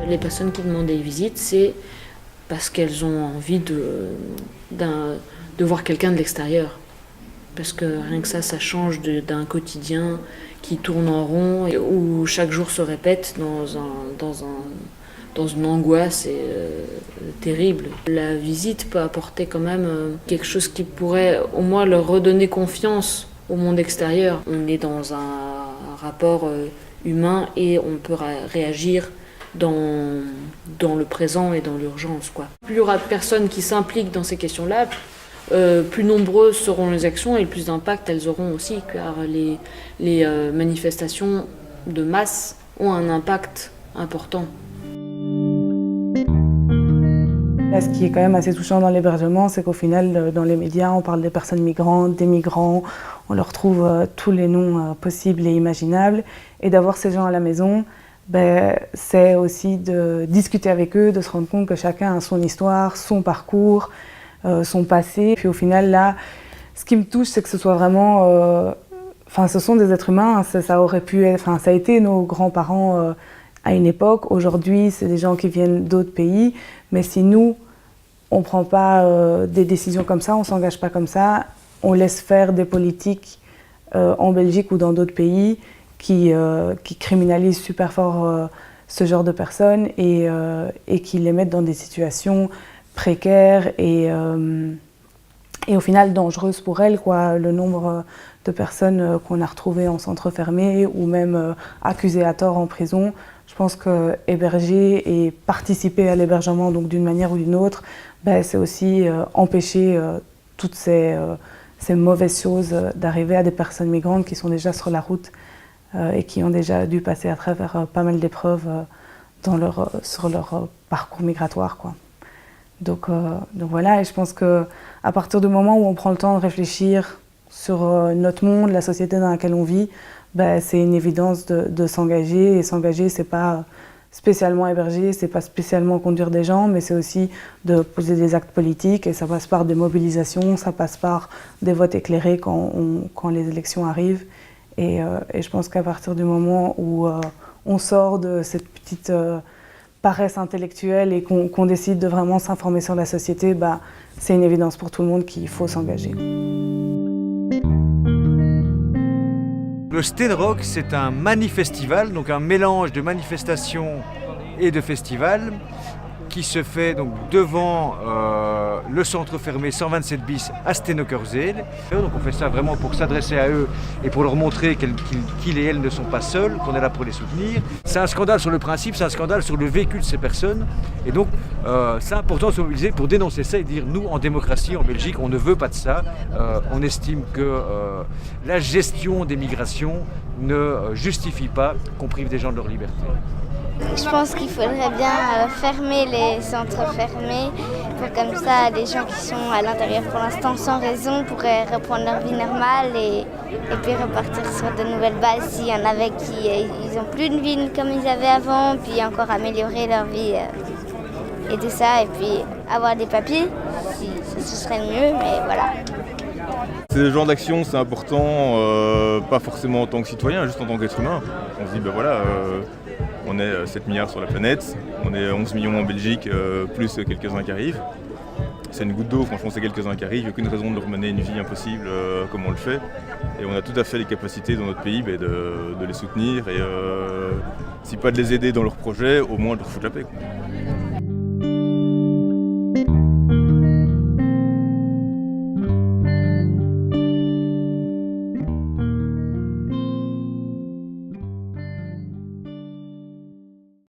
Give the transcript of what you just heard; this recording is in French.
Les personnes qui demandent des visites, c'est parce qu'elles ont envie de voir quelqu'un de l'extérieur. Parce que rien que ça change d'un quotidien qui tourne en rond et où chaque jour se répète dans une angoisse terrible. La visite peut apporter quand même quelque chose qui pourrait au moins leur redonner confiance au monde extérieur. On est dans un rapport humain et on peut réagir dans le présent et dans l'urgence, quoi. Plus il y aura de personnes qui s'impliquent dans ces questions-là, plus nombreuses seront les actions et plus d'impact elles auront aussi, car les manifestations de masse ont un impact important. Là, ce qui est quand même assez touchant dans l'hébergement, c'est qu'au final, dans les médias, on parle des personnes migrantes, des migrants, on leur trouve tous les noms possibles et imaginables. Et d'avoir ces gens à la maison, c'est aussi de discuter avec eux, de se rendre compte que chacun a son histoire, son parcours, son passé. Puis au final, là, ce qui me touche, c'est que ce soit vraiment... ce sont des êtres humains, ça aurait pu être... ça a été nos grands-parents à une époque. Aujourd'hui, c'est des gens qui viennent d'autres pays. Mais si nous, on ne prend pas des décisions comme ça, on ne s'engage pas comme ça, on laisse faire des politiques en Belgique ou dans d'autres pays qui criminalisent super fort ce genre de personnes et qui les mettent dans des situations précaires et au final dangereuses pour elles, quoi. Le nombre de personnes qu'on a retrouvées en centre fermé ou même accusées à tort en prison. Je pense que héberger et participer à l'hébergement, donc d'une manière ou d'une autre, c'est aussi empêcher toutes ces mauvaises choses d'arriver à des personnes migrantes qui sont déjà sur la route et qui ont déjà dû passer à travers pas mal d'épreuves sur leur parcours migratoire, quoi. Donc voilà, et je pense qu'à partir du moment où on prend le temps de réfléchir sur notre monde, la société dans laquelle on vit, c'est une évidence de s'engager. Et s'engager, c'est pas spécialement héberger, c'est pas spécialement conduire des gens, mais c'est aussi de poser des actes politiques. Et ça passe par des mobilisations, ça passe par des votes éclairés quand les élections arrivent. Et je pense qu'à partir du moment où on sort de cette petite paresse intellectuelle et qu'on décide de vraiment s'informer sur la société, c'est une évidence pour tout le monde qu'il faut s'engager. Le Steenrock, c'est un manifestival, donc un mélange de manifestations et de festivals qui se fait donc devant le centre fermé 127 bis à Steenokkerzeel. Donc on fait ça vraiment pour s'adresser à eux et pour leur montrer qu'ils et elles ne sont pas seuls, qu'on est là pour les soutenir. C'est un scandale sur le principe, c'est un scandale sur le vécu de ces personnes. Et donc c'est important de se mobiliser pour dénoncer ça et dire nous, en démocratie, en Belgique, on ne veut pas de ça. On estime que la gestion des migrations ne justifie pas qu'on prive des gens de leur liberté. Je pense qu'il faudrait bien fermer les centres fermés pour comme ça les gens qui sont à l'intérieur pour l'instant sans raison pourraient reprendre leur vie normale et puis repartir sur de nouvelles bases s'il y en avait qui n'ont plus de vie comme ils avaient avant, puis encore améliorer leur vie et tout ça, et puis avoir des papiers, ce serait mieux, mais voilà. Ce genre d'action, c'est important, pas forcément en tant que citoyen, juste en tant qu'être humain. On se dit, on est 7 milliards sur la planète, on est 11 millions en Belgique, plus quelques-uns qui arrivent. C'est une goutte d'eau, franchement, c'est quelques-uns qui arrivent, il n'y a aucune raison de leur mener une vie impossible comme on le fait. Et on a tout à fait les capacités dans notre pays de les soutenir et si pas de les aider dans leurs projets, au moins de leur foutre la paix, quoi.